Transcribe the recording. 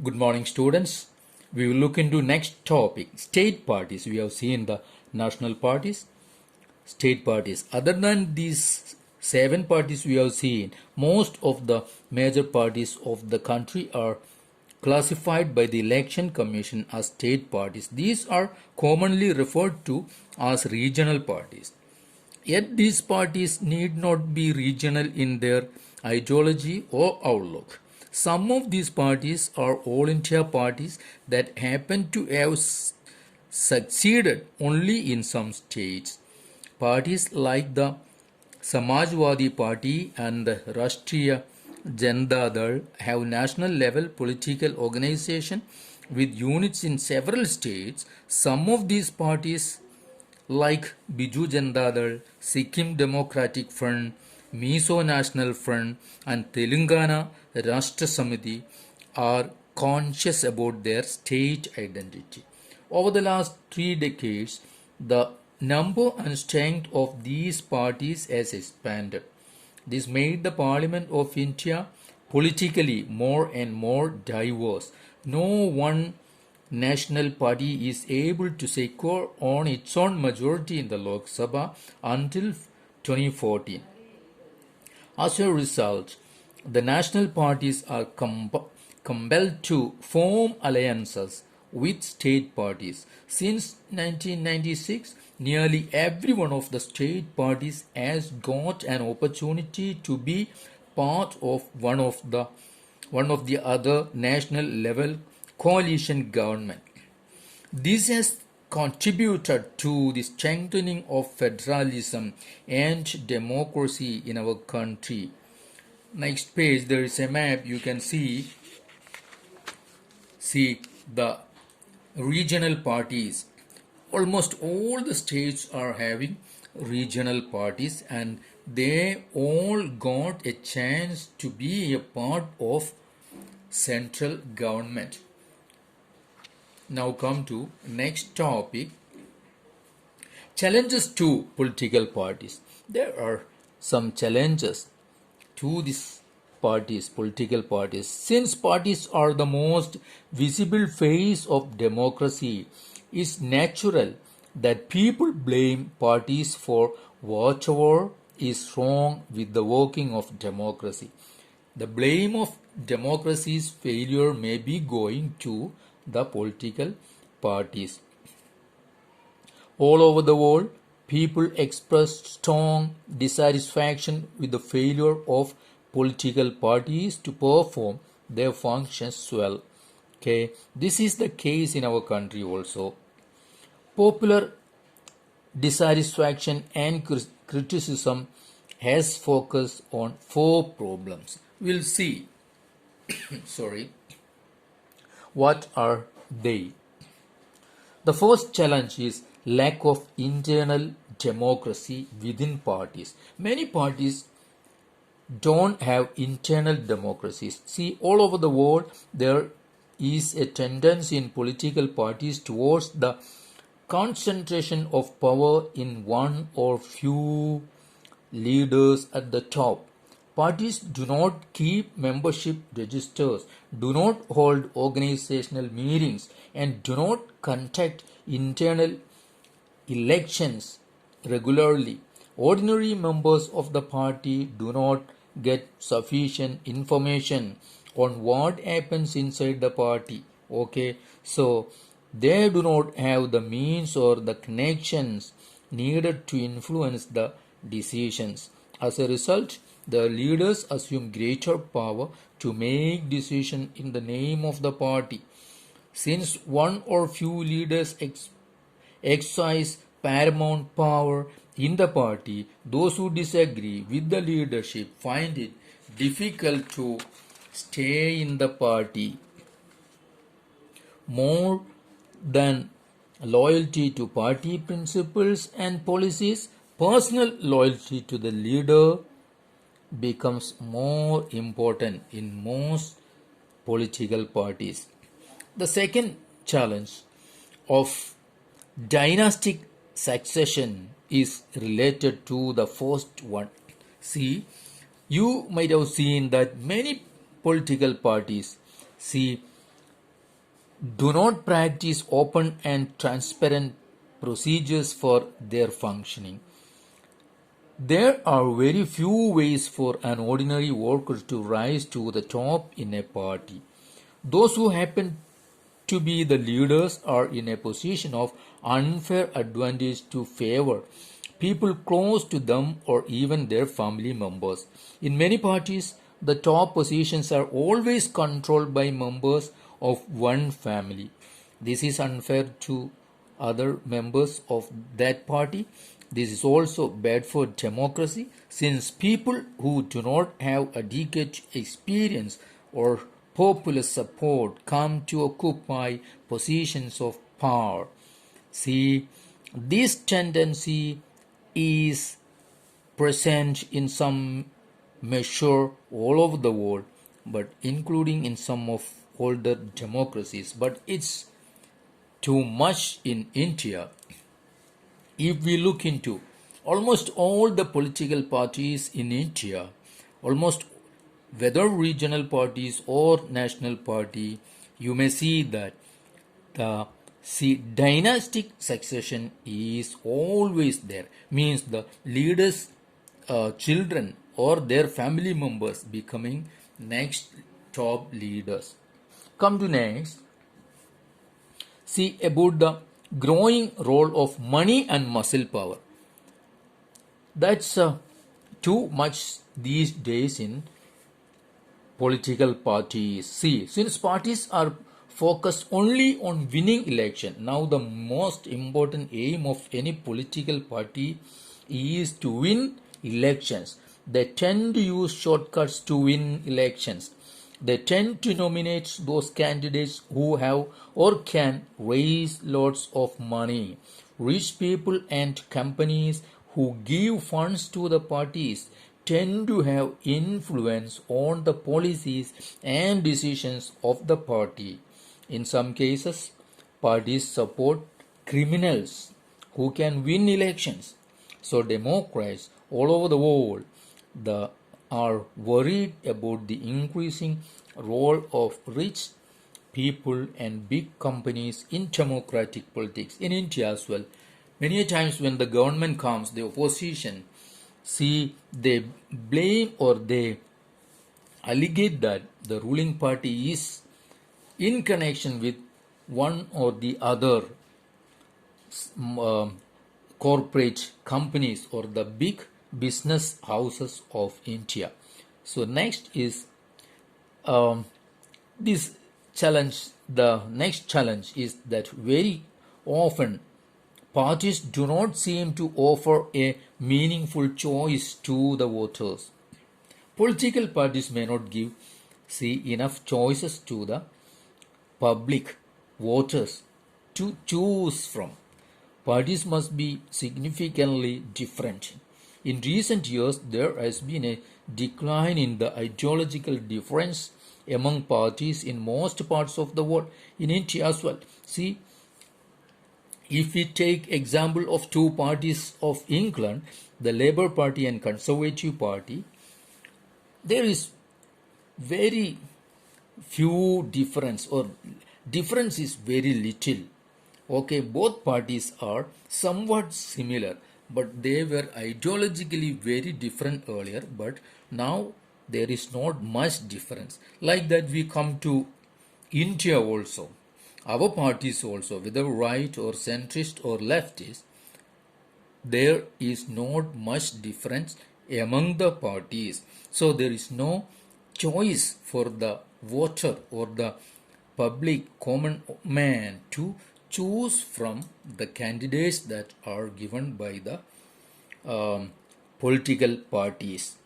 Good morning, students. We will look into next topic, state parties. We have seen the national parties, state parties. Other than these seven parties we have seen, most of the major parties of the country are classified by the Election Commission as state parties. These are commonly referred to as regional parties. Yet these parties need not be regional in their ideology or outlook. Some of these parties are all India parties that happen to have succeeded only in some states. Parties like the Samajwadi Party and the Rashtriya Janata Dal have national level political organization with units in several states. Some of these parties like Biju Janata Dal, Sikkim Democratic Front, Mizo National Front, and Telangana Rashtra Samiti are conscious about their state identity. Over the last 3 decades, the number and strength of these parties has expanded. This made the Parliament of India politically more and more diverse. No one national party is able to secure on its own majority in the Lok Sabha until 2014. As a result, the national parties are compelled to form alliances with state parties. Since 1996, nearly every one of the state parties has got an opportunity to be part of one of the other national level coalition government. This has contributed to the strengthening of federalism and democracy in our country. Next page, there is a map. You can see the regional parties. Almost all the states are having regional parties, and they all got a chance to be a part of central government. Now come to next topic, challenges to political parties. There are some challenges to these political parties. Since parties are the most visible face of democracy, it's natural that people blame parties for whatever is wrong with the working of democracy. The blame of democracy's failure may be going to the political parties. All over the world, people expressed strong dissatisfaction with the failure of political parties to perform their functions well. Okay, this is the case in our country also. Popular dissatisfaction and criticism has focused on four problems. We'll see. Sorry. What are they? The first challenge is lack of internal democracy within parties. Many parties don't have internal democracies. See, all over the world, there is a tendency in political parties towards the concentration of power in one or few leaders at the top. Parties do not keep membership registers, do not hold organizational meetings, and do not conduct internal elections regularly. Ordinary members of the party do not get sufficient information on what happens inside the party. Okay, so they do not have the means or the connections needed to influence the decisions. As a result, the leaders assume greater power to make decisions in the name of the party. Since one or few leaders exercise paramount power in the party, those who disagree with the leadership find it difficult to stay in the party. More than loyalty to party principles and policies, personal loyalty to the leader becomes more important in most political parties. The second challenge of dynastic succession is related to the first one. See, you might have seen that many political parties, see, do not practice open and transparent procedures for their functioning. There are very few ways for an ordinary worker to rise to the top in a party. Those who happen to be the leaders are in a position of unfair advantage to favor people close to them or even their family members. In many parties, the top positions are always controlled by members of one family. This is unfair to other members of that party. This is also bad for democracy since people who do not have adequate experience or popular support come to occupy positions of power. See, this tendency is present in some measure all over the world, but including in some of older democracies. But it's too much in India. If we look into almost all the political parties in India, almost whether regional parties or national party, you may see that the dynastic succession is always there. Means the leaders' children or their family members becoming next top leaders. Come to next. See about the growing role of money and muscle power. That's too much these days in political parties. See, since parties are focused only on winning election, now the most important aim of any political party is to win elections. They tend to use shortcuts to win elections. They tend to nominate those candidates who have or can raise lots of money. Rich people and companies who give funds to the parties tend to have influence on the policies and decisions of the party. In some cases, parties support criminals who can win elections. So Democrats all over the world are worried about the increasing role of rich people and big companies in democratic politics in India as well. Many times when the government comes, the opposition they blame or they allegate that the ruling party is in connection with one or the other corporate companies or the big business houses of India. So next is this challenge. The next challenge is that very often parties do not seem to offer a meaningful choice to the voters. Political parties may not give enough choices to the public voters to choose from. Parties must be significantly different. In recent years, there has been a decline in the ideological difference among parties in most parts of the world, in India as well. See, if we take example of two parties of England, the Labour Party and Conservative Party, there is very few difference or difference is very little. Okay, both parties are somewhat similar, but they were ideologically very different earlier, but now there is not much difference. Like that we come to India also. Our parties also, whether right or centrist or leftist, there is not much difference among the parties. So there is no choice for the voter or the public common man to choose from the candidates that are given by the political parties.